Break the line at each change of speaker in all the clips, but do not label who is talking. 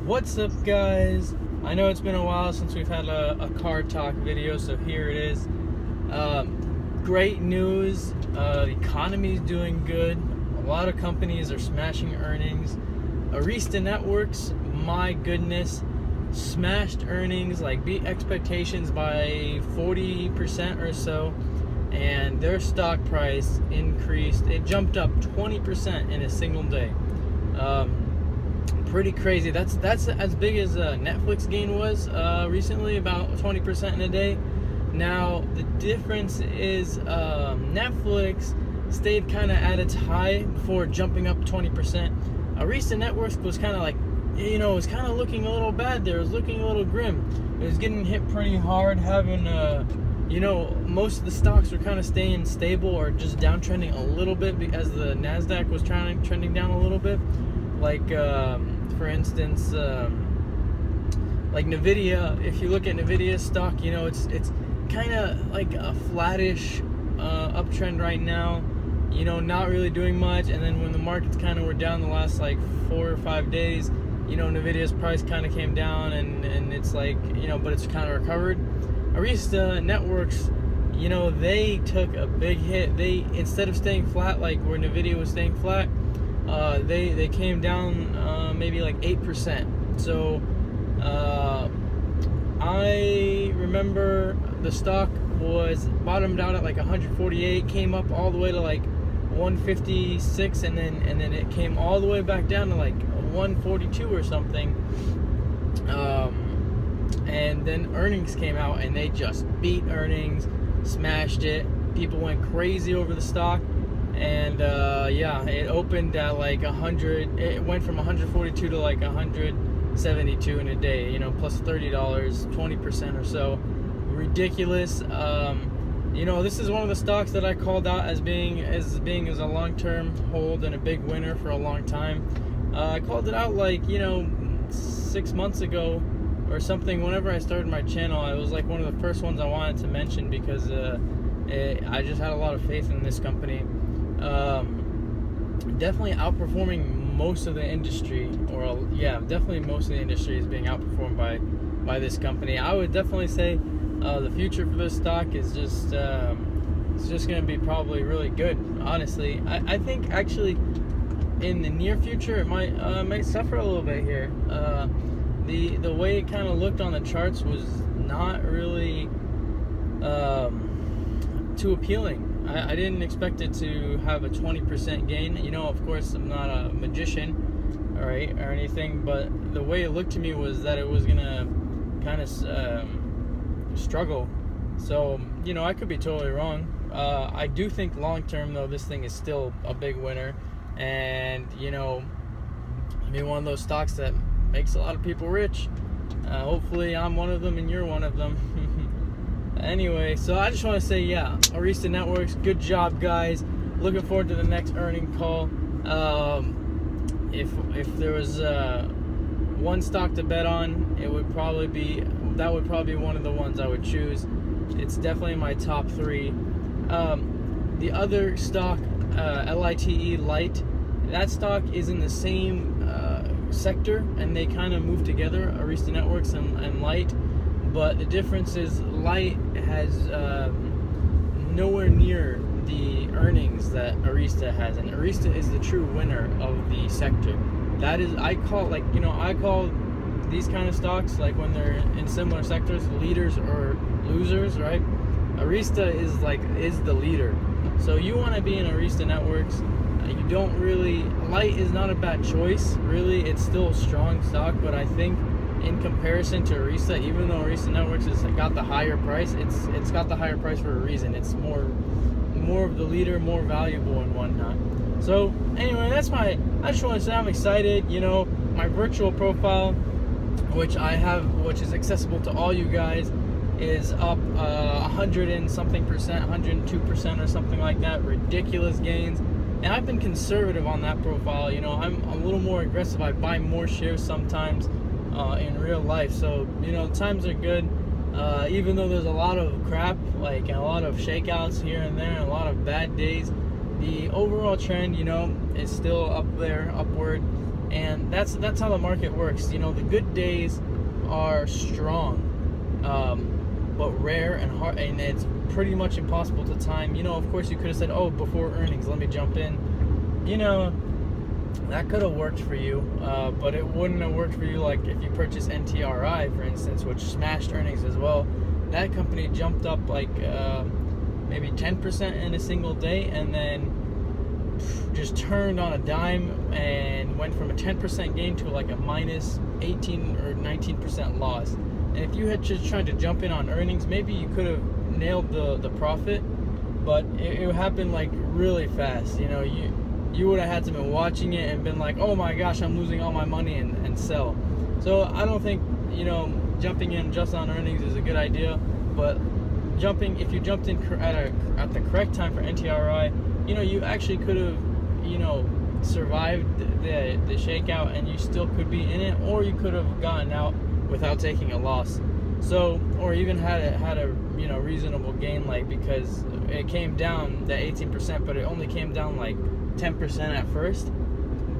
What's up, guys? I know it's been a while since we've had a car talk video, so here it is. Great news. The economy's doing good. A lot of companies are smashing earnings. Arista Networks, my goodness, smashed earnings, like beat expectations by 40% or so, and their stock price increased. It jumped up 20% in a single day. Pretty crazy. That's as big as Netflix gain was recently, about 20% in a day. Now the difference is Netflix stayed kind of at its high before jumping up 20%. Arista Networks was kind of like, it was kind of looking a little bad there. It was looking a little grim. It was getting hit pretty hard, having most of the stocks were kind of staying stable or just downtrending a little bit as the NASDAQ was trending down a little bit. Like, for instance, like Nvidia. If you look at Nvidia's stock, it's kind of like a flattish uptrend right now. Not really doing much. And then when the markets kind of were down the last like 4 or 5 days, Nvidia's price kind of came down, and it's like, but it's kind of recovered. Arista Networks, they took a big hit. They, instead of staying flat like where Nvidia was staying flat, they came down maybe like 8%. So I remember the stock was bottomed out at like 148, came up all the way to like 156, and then it came all the way back down to like 142 or something. And then earnings came out, and they just beat earnings, smashed it. People went crazy over the stock. And it opened at like 100. It went from 142 to like 172 in a day. Plus $30, 20% or so. Ridiculous. This is one of the stocks that I called out as being a long-term hold and a big winner for a long time. I called it out like 6 months ago or something. Whenever I started my channel, it was like one of the first ones I wanted to mention because I just had a lot of faith in this company. Definitely outperforming most of the industry, definitely most of the industry is being outperformed by this company. I would definitely say the future for this stock is just it's just going to be probably really good. Honestly, I think actually in the near future it might suffer a little bit here. The way it kind of looked on the charts was not really too appealing. I didn't expect it to have a 20% gain. Of course, I'm not a magician, all right, or anything, but the way it looked to me was that it was gonna kind of struggle. So, I could be totally wrong. I do think long term, though, this thing is still a big winner, and one of those stocks that makes a lot of people rich. Hopefully, I'm one of them, and you're one of them. Anyway, so I just want to say, Arista Networks, good job, guys. Looking forward to the next earning call. If there was one stock to bet on, that would probably be one of the ones I would choose. It's definitely in my top 3. The other stock, LITE, Light, that stock is in the same sector, and they kind of move together, Arista Networks and Light. But the difference is Light has nowhere near the earnings that Arista has, and Arista is the true winner of the sector. That is, I call these kind of stocks, like when they're in similar sectors, leaders or losers, right? Arista is the leader. So you want to be in Arista Networks. You don't really, Light is not a bad choice, really. It's still a strong stock, but I think in comparison to Arista, even though Arista Networks has got the higher price, it's got the higher price for a reason. It's more of the leader, more valuable and whatnot. So anyway, I just want to say I'm excited. My virtual profile, which is accessible to all you guys, is up 100 and something percent, 102% or something like that. Ridiculous gains. And I've been conservative on that profile. I'm a little more aggressive. I buy more shares sometimes in real life. So, times are good. Even though there's a lot of crap, like a lot of shakeouts here and there, and a lot of bad days, the overall trend, is still up there, upward. And that's how the market works. You know, the good days are strong, but rare and hard, and it's pretty much impossible to time. You know, of course, you could have said, oh, before earnings, let me jump in. You know, that could have worked for you, but it wouldn't have worked for you like if you purchased NTRI, for instance, which smashed earnings as well. That company jumped up like maybe 10% in a single day, and then just turned on a dime and went from a 10% gain to like a minus 18 or 19% loss. And if you had just tried to jump in on earnings, maybe you could have nailed the profit, but it happened like really fast. You know, you would have had to been watching it and been like, oh my gosh, I'm losing all my money, and sell. So I don't think, you know, jumping in just on earnings is a good idea, but if you jumped in at the correct time for NTRI, you know, you actually could have, you know, survived the shakeout, and you still could be in it, or you could have gotten out without taking a loss. So, or even had a you know, reasonable gain, like, because it came down that 18%, but it only came down like 10% at first.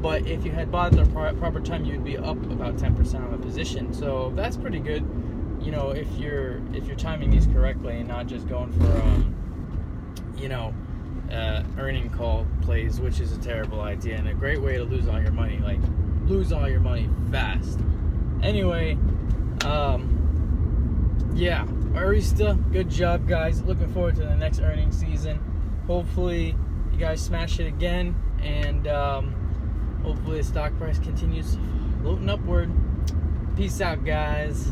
But if you had bought at the proper time, you'd be up about 10% on the position. So that's pretty good, you know, if you're timing these correctly and not just going for you know, earning call plays, which is a terrible idea and a great way to lose all your money. Like, lose all your money fast. Anyway, yeah, Arista, good job, guys. Looking forward to the next earnings season. Hopefully you guys smash it again, and hopefully the stock price continues floating upward. Peace out, guys.